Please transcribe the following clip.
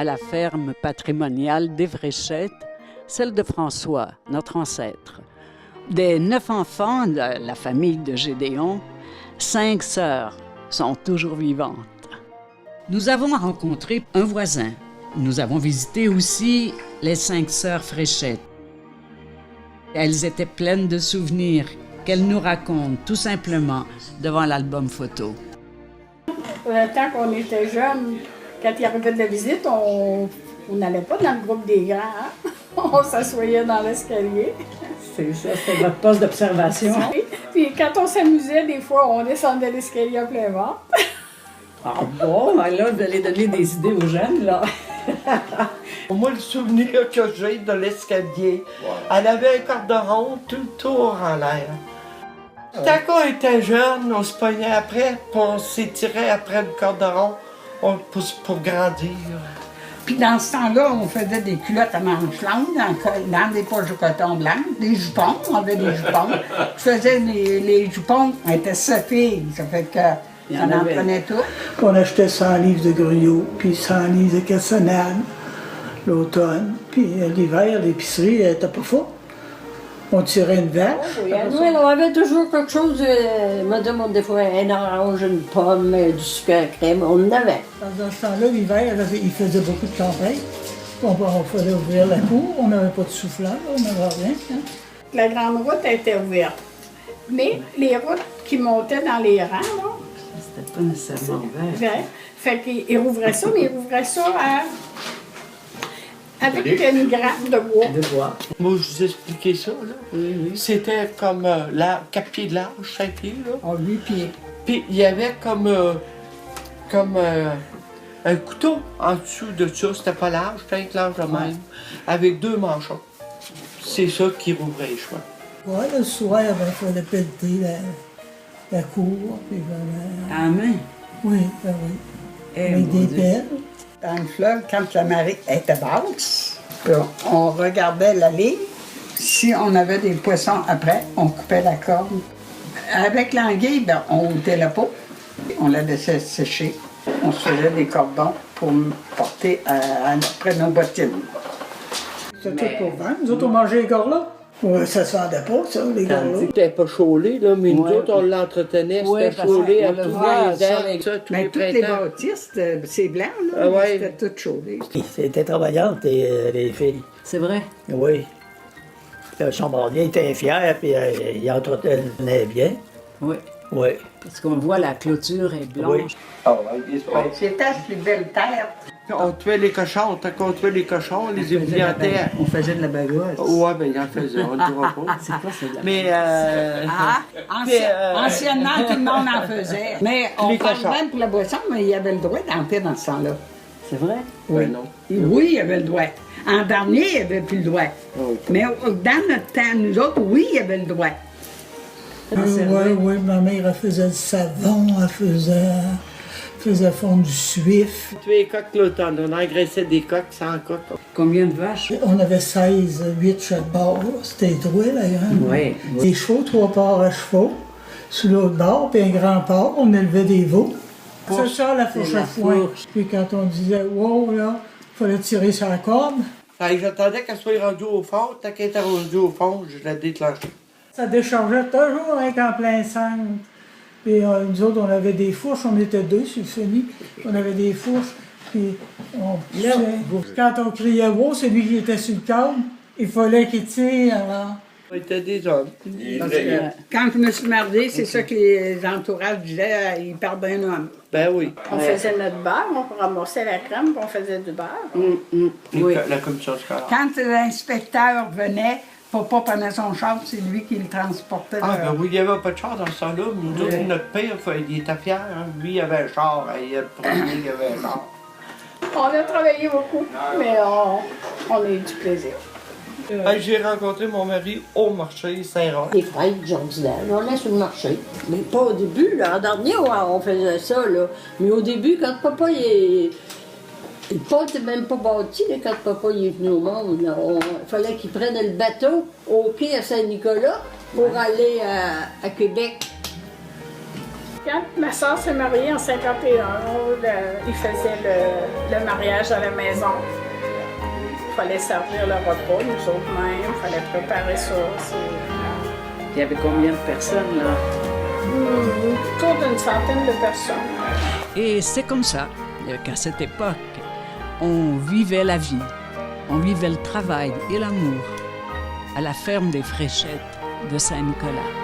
à la ferme patrimoniale d'Évréchette, celle de François, notre ancêtre. Des 9 enfants de la famille de Gédéon, 5 sœurs sont toujours vivantes. Nous avons rencontré un voisin. Nous avons visité aussi les 5 sœurs Fréchette. Elles étaient pleines de souvenirs qu'elles nous racontent tout simplement devant l'album photo. Quand on était jeunes, quand il arrivait de la visite, on n'allait pas dans le groupe des grands. Hein? On s'assoyait dans l'escalier. C'est ça, c'était votre poste d'observation. Puis quand on s'amusait, des fois, on descendait l'escalier à plein ventre. Ah bon, ben là, vous allez donner des idées aux jeunes, là. Moi, le souvenir que j'ai de l'escalier, elle avait un cordon tout le tour en l'air. Quand on était jeune, on se pognait après, puis on s'étirait après le cordon pour grandir. Puis dans ce temps-là, on faisait des culottes à manches longues, dans des poches de coton blanc, des jupons, on avait des jupons. Je faisais les jupons, on était 7 filles, ça fait que ça en prenait tout. On achetait 100 livres de gruyot, puis 100 livres de cassonade l'automne. Puis l'hiver, l'épicerie n'était pas forte. On tirait une vache. Oui, on avait toujours quelque chose, madame, des fois un orange, une pomme, du sucre à crème, on en avait. Dans ce temps-là, l'hiver, il faisait beaucoup de tempête. On fallait ouvrir la cour, on n'avait pas de souffleur, on n'avait rien. Hein. La grande route était ouverte. Mais les routes qui montaient dans les rangs, là, C'était pas nécessairement ouvert. fait qu'ils rouvraient ça, mais ils rouvraient ça avec une grappe de bois. De bois. Moi, je vous expliquais ça, là. Oui. C'était comme 4 pieds de large, 5 pieds, là. Oh, 8 pieds. Puis il y avait comme un couteau en dessous de ça. C'était pas large, c'était large de même, avec 2 manchons. C'est ça qui rouvrait les chemins. Ouais, le soir, il fallait pelleter la cour. Puis À la main. oui, ben oui. Eh, Avec mon des Dieu. pelles. Dans le fleuve, quand la marée était basse, puis on regardait la ligne. Si on avait des poissons après, on coupait la corde. Avec l'anguille, ben, on ôtait la peau, on la laissait sécher. On se faisait des cordons pour porter après nos bottines. C'était tout pour vendre. Nous autres, on mangeait les corps-là. Ouais, ça se vendait pas, ça, les corps-là. C'était pas chaulé, là, mais nous Ouais. autres, on l'entretenait, Ouais, c'était parce qu'on chaulé à le tous voit les sur ans, les- ça, tous Mais les toutes les printemps. bâtisses, c'est blanc, là, Ah ouais. c'était tout chaudé. C'était travaillantes, les filles. C'est vrai? Oui. Le chambrandier était fier, puis il entretenait bien. Oui. Oui. Parce qu'on voit la clôture est blanche. C'était la plus belle terre. On tuait les cochons, tant qu'on tuait les cochons, on les ébouillantait. On faisait de la bagosse. Ouais, ben il en faisait, on ne dira pas. C'est quoi, c'est de la... Mais, Anciennement, tout le monde en faisait. Mais on Les parle cochons. même pour la boisson, mais il y avait le droit d'en faire dans ce temps-là. C'est vrai? oui. Non. Oui, il y avait le droit. En dernier, il n'y avait plus le droit. Ok. Mais dans notre temps, nous autres, oui, il y avait le droit. Oui, ma mère, elle faisait du savon, elle faisait fondre du suif. Tuer les coqs l'automne, on engraissait des coqs sans coqs. Combien de vaches? On avait 16, 8 chaque bord. C'était droit, d'ailleurs. Oui. Des chevaux, 3 porcs à chevaux. Sur l'autre bord, puis un grand porc, on élevait des veaux. C'est ça, la fourche à foin. Puis quand on disait « wow », là, il fallait tirer sur la corde. Fait que j'attendais qu'elle soit rendue au fond, tant qu'elle était rendue au fond, je la déclenchais. Ça déchargeait toujours avec en plein centre. Puis nous autres, on avait des fourches, on était 2 sur le feni. On avait des fourches, puis on poussait. Quand on criait « wow », c'est lui qui était sur le câble. Il fallait qu'il tire, alors. On était des hommes. Parce que quand je me suis mariée, c'est ça que les entourages disaient, ils perdent un homme. Ben oui. On faisait notre beurre, on ramassait la crème, puis on faisait du beurre. Oui. La commission scolaire. Quand l'inspecteur venait, papa prenait son char, c'est lui qui le transportait. Ah, ben oui, il n'y avait pas de char dans ce temps-là. Nous autres, notre père, il était fier. Hein. Lui, il avait un char. Il le premier, il avait un char. On a travaillé beaucoup, mais on a eu du plaisir. J'ai rencontré mon mari au marché Saint-Roch. Les frères de Jordinal, on allait sur le marché. Mais pas au début, là. En dernier, on faisait ça, là. Mais au début, quand papa, il n'était même pas bâti, là, quand papa il est venu au monde. Il fallait qu'il prenne le bateau au quai à Saint-Nicolas pour aller à Québec. Quand ma soeur s'est mariée en 51, il faisait le mariage à la maison. Il fallait servir le repas, nous autres mêmes, il fallait préparer ça. Il y avait combien de personnes, là? Autour d'une centaine de personnes. Et c'est comme ça qu'à cette époque, on vivait la vie, on vivait le travail et l'amour à la ferme des Fréchettes de Saint-Nicolas.